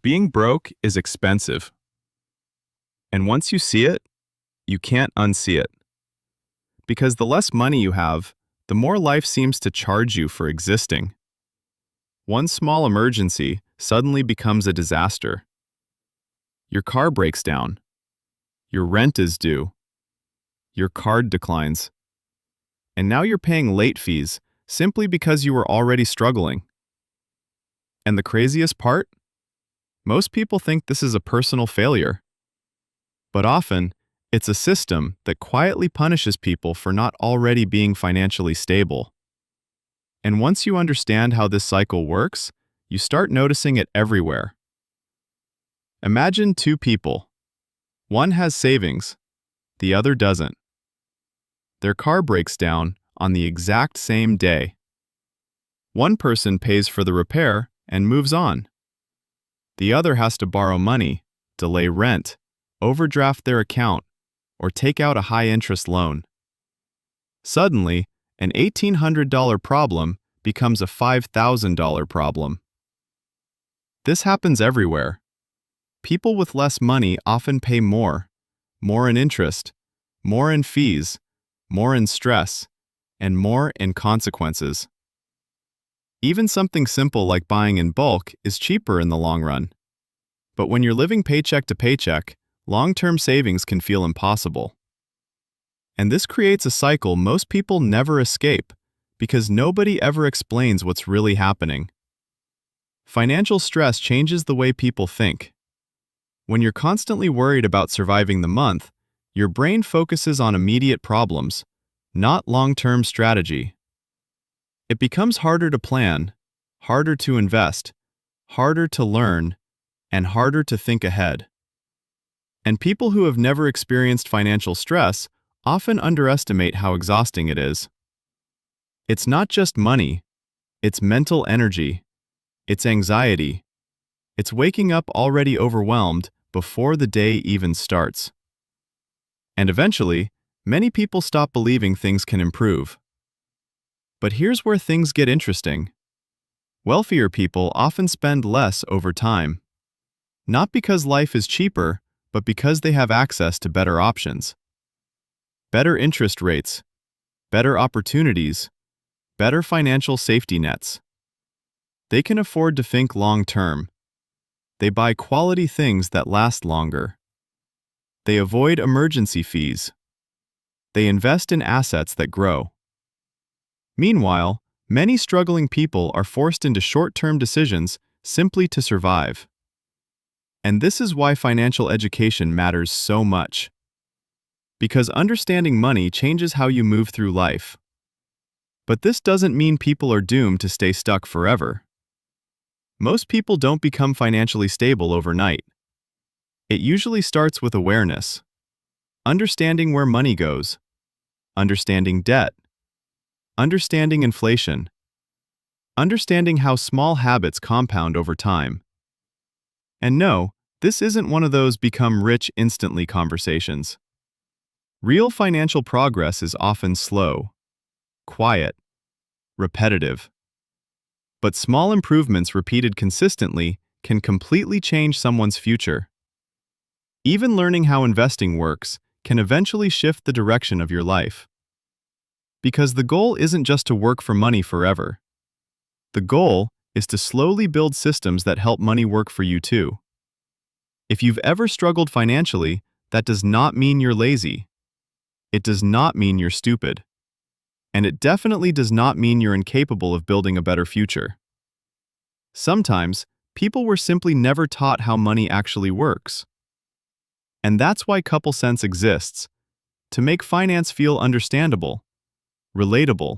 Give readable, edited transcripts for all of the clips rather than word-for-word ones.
Being broke is expensive, and once you see it, you can't unsee it. Because the less money you have, the more life seems to charge you for existing. One small emergency suddenly becomes a disaster. Your car breaks down. Your rent is due. Your card declines. And now you're paying late fees simply because you were already struggling. And the craziest part? Most people think this is a personal failure. But often, it's a system that quietly punishes people for not already being financially stable. And once you understand how this cycle works, you start noticing it everywhere. Imagine two people. One has savings, the other doesn't. Their car breaks down on the exact same day. One person pays for the repair and moves on. The other has to borrow money, delay rent, overdraft their account, or take out a high-interest loan. Suddenly, an $1,800 problem becomes a $5,000 problem. This happens everywhere. People with less money often pay more in interest, more in fees, more in stress, and more in consequences. Even something simple like buying in bulk is cheaper in the long run. But when you're living paycheck to paycheck, long-term savings can feel impossible. And this creates a cycle most people never escape because nobody ever explains what's really happening. Financial stress changes the way people think. When you're constantly worried about surviving the month, your brain focuses on immediate problems, not long-term strategy. It becomes harder to plan, harder to invest, harder to learn, and harder to think ahead. And people who have never experienced financial stress often underestimate how exhausting it is. It's not just money, it's mental energy, it's anxiety, it's waking up already overwhelmed before the day even starts. And eventually, many people stop believing things can improve. But here's where things get interesting. Wealthier people often spend less over time. Not because life is cheaper, but because they have access to better options. Better interest rates, better opportunities, better financial safety nets. They can afford to think long-term. They buy quality things that last longer. They avoid emergency fees. They invest in assets that grow. Meanwhile, many struggling people are forced into short-term decisions simply to survive. And this is why financial education matters so much. Because understanding money changes how you move through life. But this doesn't mean people are doomed to stay stuck forever. Most people don't become financially stable overnight. It usually starts with awareness. Understanding where money goes. Understanding debt. Understanding inflation. Understanding how small habits compound over time. And no, this isn't one of those become rich instantly conversations. Real financial progress is often slow, quiet, repetitive. But small improvements repeated consistently can completely change someone's future. Even learning how investing works can eventually shift the direction of your life. Because the goal isn't just to work for money forever. The goal is to slowly build systems that help money work for you too. If you've ever struggled financially, that does not mean you're lazy. It does not mean you're stupid. And it definitely does not mean you're incapable of building a better future. Sometimes, people were simply never taught how money actually works. And that's why Couple Sense exists, to make finance feel understandable, relatable,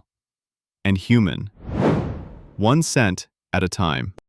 and human. 1 cent at a time.